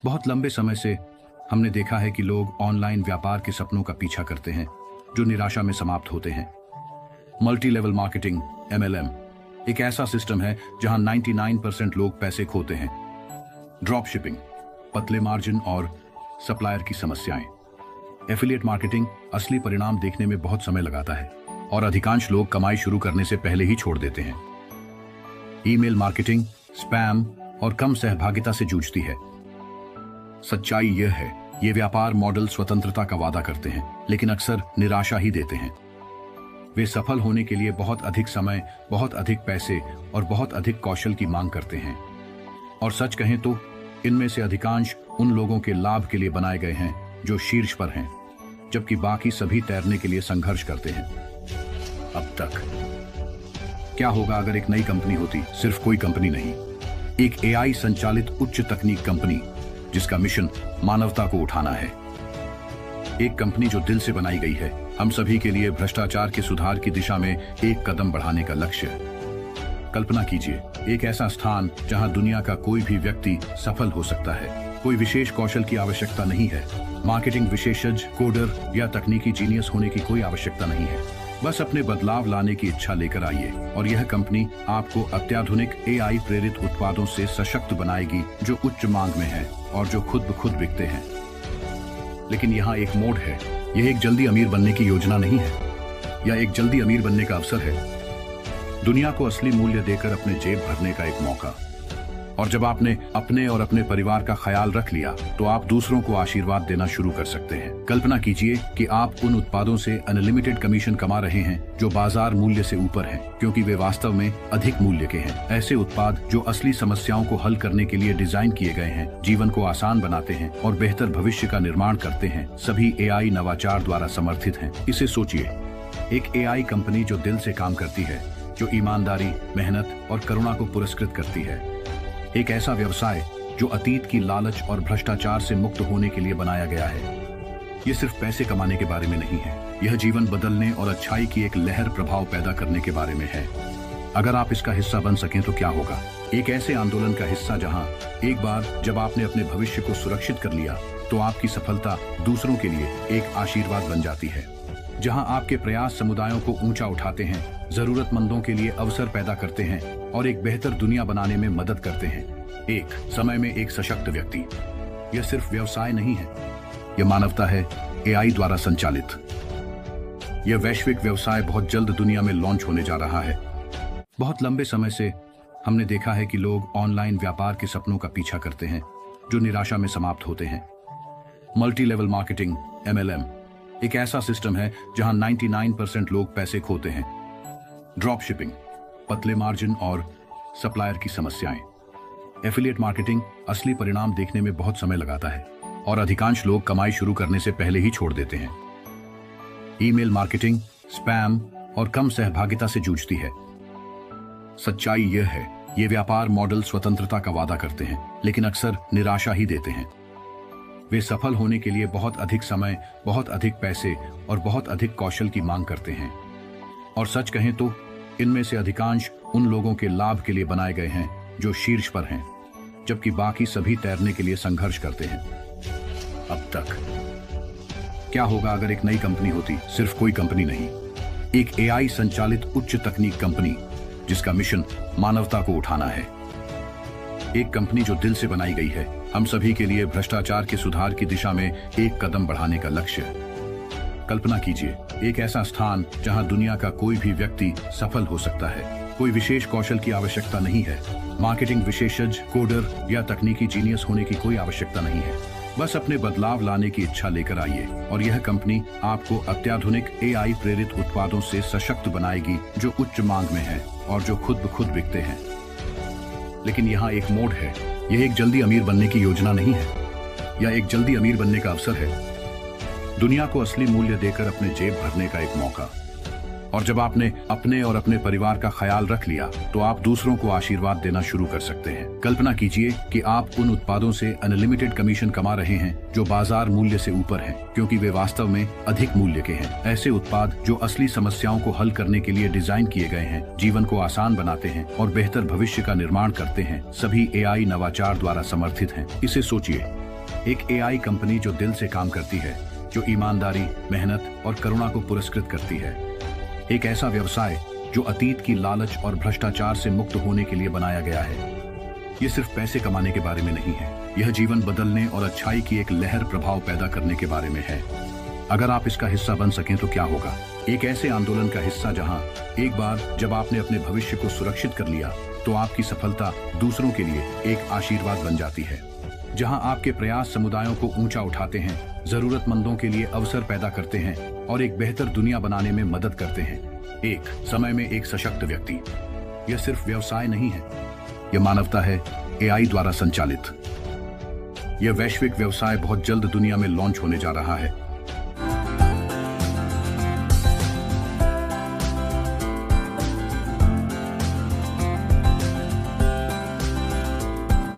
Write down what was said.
बहुत लंबे समय से हमने देखा है कि लोग ऑनलाइन व्यापार के सपनों का पीछा करते हैं जो निराशा में समाप्त होते हैं। मल्टी लेवल मार्केटिंग MLM एक ऐसा सिस्टम है जहां 99% लोग पैसे खोते हैं। ड्रॉप शिपिंग, पतले मार्जिन और सप्लायर की समस्याएं। एफिलिएट मार्केटिंग असली परिणाम देखने में बहुत समय लगाता है और अधिकांश लोग कमाई शुरू करने से पहले ही छोड़ देते हैं। ईमेल मार्केटिंग स्पैम और कम सहभागिता से जूझती है। सच्चाई यह है, ये व्यापार मॉडल स्वतंत्रता का वादा करते हैं लेकिन अक्सर निराशा ही देते हैं। वे सफल होने के लिए बहुत अधिक समय, बहुत अधिक पैसे और बहुत अधिक कौशल की मांग करते हैं। और सच कहें तो इनमें से अधिकांश उन लोगों के लाभ के लिए बनाए गए हैं जो शीर्ष पर हैं, जबकि बाकी सभी तैरने के लिए संघर्ष करते हैं। अब तक क्या होगा अगर एक नई कंपनी होती? सिर्फ कोई कंपनी नहीं, एक AI संचालित उच्च तकनीक कंपनी जिसका मिशन मानवता को उठाना है। एक कंपनी जो दिल से बनाई गई है, हम सभी के लिए भ्रष्टाचार के सुधार की दिशा में एक कदम बढ़ाने का लक्ष्य। कल्पना कीजिए, एक ऐसा स्थान जहां दुनिया का कोई भी व्यक्ति सफल हो सकता है। कोई विशेष कौशल की आवश्यकता नहीं है, मार्केटिंग विशेषज्ञ, कोडर या तकनीकी जीनियस होने की कोई आवश्यकता नहीं है। बस अपने बदलाव लाने की इच्छा लेकर आइए और यह कंपनी आपको अत्याधुनिक AI प्रेरित उत्पादों से सशक्त बनाएगी जो उच्च मांग में है और जो खुद ब खुद बिकते हैं। लेकिन यहाँ एक मोड़ है, यह एक जल्दी अमीर बनने की योजना नहीं है, यह एक जल्दी अमीर बनने का अवसर है। दुनिया को असली मूल्य देकर अपने जेब भरने का एक मौका। और जब आपने अपने और अपने परिवार का ख्याल रख लिया तो आप दूसरों को आशीर्वाद देना शुरू कर सकते हैं। कल्पना कीजिए कि आप उन उत्पादों से अनलिमिटेड कमीशन कमा रहे हैं जो बाजार मूल्य से ऊपर हैं, क्योंकि वे वास्तव में अधिक मूल्य के हैं। ऐसे उत्पाद जो असली समस्याओं को हल करने के लिए डिजाइन किए गए हैं, जीवन को आसान बनाते हैं और बेहतर भविष्य का निर्माण करते हैं, सभी AI नवाचार द्वारा समर्थित हैं। इसे सोचिए, एक AI कंपनी जो दिल से काम करती है, जो ईमानदारी, मेहनत और करुणा को पुरस्कृत करती है। एक ऐसा व्यवसाय जो अतीत की लालच और भ्रष्टाचार से मुक्त होने के लिए बनाया गया है। ये सिर्फ पैसे कमाने के बारे में नहीं है, यह जीवन बदलने और अच्छाई की एक लहर प्रभाव पैदा करने के बारे में है। अगर आप इसका हिस्सा बन सकें तो क्या होगा? एक ऐसे आंदोलन का हिस्सा जहां एक बार जब आपने अपने भविष्य को सुरक्षित कर लिया तो आपकी सफलता दूसरों के लिए एक आशीर्वाद बन जाती है। जहां आपके प्रयास समुदायों को ऊंचा उठाते हैं, जरूरतमंदों के लिए अवसर पैदा करते हैं और एक बेहतर दुनिया बनाने में मदद करते हैं। एक समय में एक सशक्त व्यक्ति। यह सिर्फ व्यवसाय नहीं है, यह मानवता है, AI द्वारा संचालित। यह वैश्विक व्यवसाय बहुत जल्द दुनिया में लॉन्च होने जा रहा है। बहुत लंबे समय से हमने देखा है कि लोग ऑनलाइन व्यापार के सपनों का पीछा करते हैं जो निराशा में समाप्त होते हैं। मल्टी लेवल मार्केटिंग MLM एक ऐसा सिस्टम है जहां 99% लोग पैसे खोते हैं। ड्रॉप शिपिंग, पतले मार्जिन और सप्लायर की समस्याएं। एफिलिएट मार्केटिंग असली परिणाम देखने में बहुत समय लगाता है और अधिकांश लोग कमाई शुरू करने से पहले ही छोड़ देते हैं। ईमेल मार्केटिंग स्पैम और कम सहभागिता से जूझती है। सच्चाई यह है, ये व्यापार मॉडल स्वतंत्रता का वादा करते हैं लेकिन अक्सर निराशा ही देते हैं। वे सफल होने के लिए बहुत अधिक समय, बहुत अधिक पैसे और बहुत अधिक कौशल की मांग करते हैं। और सच कहें तो इनमें से अधिकांश उन लोगों के लाभ के लिए बनाए गए हैं जो शीर्ष पर हैं, जबकि बाकी सभी तैरने के लिए संघर्ष करते हैं। अब तक क्या होगा अगर एक नई कंपनी होती? सिर्फ कोई कंपनी नहीं, एक AI संचालित उच्च तकनीक कंपनी जिसका मिशन मानवता को उठाना है। एक कंपनी जो दिल से बनाई गई है, हम सभी के लिए भ्रष्टाचार के सुधार की दिशा में एक कदम बढ़ाने का लक्ष्य। कल्पना कीजिए, एक ऐसा स्थान जहां दुनिया का कोई भी व्यक्ति सफल हो सकता है। कोई विशेष कौशल की आवश्यकता नहीं है, मार्केटिंग विशेषज्ञ, कोडर या तकनीकी जीनियस होने की कोई आवश्यकता नहीं है। बस अपने बदलाव लाने की इच्छा लेकर आइए और यह कंपनी आपको अत्याधुनिक AI प्रेरित उत्पादों से सशक्त बनाएगी जो उच्च मांग में है और जो खुद ब खुद बिकते हैं। लेकिन यहाँ एक मोड़ है, यह एक जल्दी अमीर बनने की योजना नहीं है, यह एक जल्दी अमीर बनने का अवसर है। दुनिया को असली मूल्य देकर अपने जेब भरने का एक मौका। और जब आपने अपने और अपने परिवार का ख्याल रख लिया तो आप दूसरों को आशीर्वाद देना शुरू कर सकते हैं। कल्पना कीजिए कि आप उन उत्पादों से अनलिमिटेड कमीशन कमा रहे हैं जो बाजार मूल्य से ऊपर हैं, क्योंकि वे वास्तव में अधिक मूल्य के हैं। ऐसे उत्पाद जो असली समस्याओं को हल करने के लिए डिजाइन किए गए हैं, जीवन को आसान बनाते हैं और बेहतर भविष्य का निर्माण करते हैं, सभी AI नवाचार द्वारा समर्थित हैं। इसे सोचिए, एक एआई कंपनी जो दिल से काम करती है, जो ईमानदारी, मेहनत और करुणा को पुरस्कृत करती है। एक ऐसा व्यवसाय जो अतीत की लालच और भ्रष्टाचार से मुक्त होने के लिए बनाया गया है। ये सिर्फ पैसे कमाने के बारे में नहीं है, यह जीवन बदलने और अच्छाई की एक लहर प्रभाव पैदा करने के बारे में है। अगर आप इसका हिस्सा बन सकें तो क्या होगा? एक ऐसे आंदोलन का हिस्सा जहां एक बार जब आपने अपने भविष्य को सुरक्षित कर लिया तो आपकी सफलता दूसरों के लिए एक आशीर्वाद बन जाती है। जहां आपके प्रयास समुदायों को ऊंचा उठाते हैं, जरूरतमंदों के लिए अवसर पैदा करते हैं और एक बेहतर दुनिया बनाने में मदद करते हैं। एक समय में एक सशक्त व्यक्ति। यह सिर्फ व्यवसाय नहीं है, यह मानवता है, एआई द्वारा संचालित। यह वैश्विक व्यवसाय बहुत जल्द दुनिया में लॉन्च होने जा रहा है।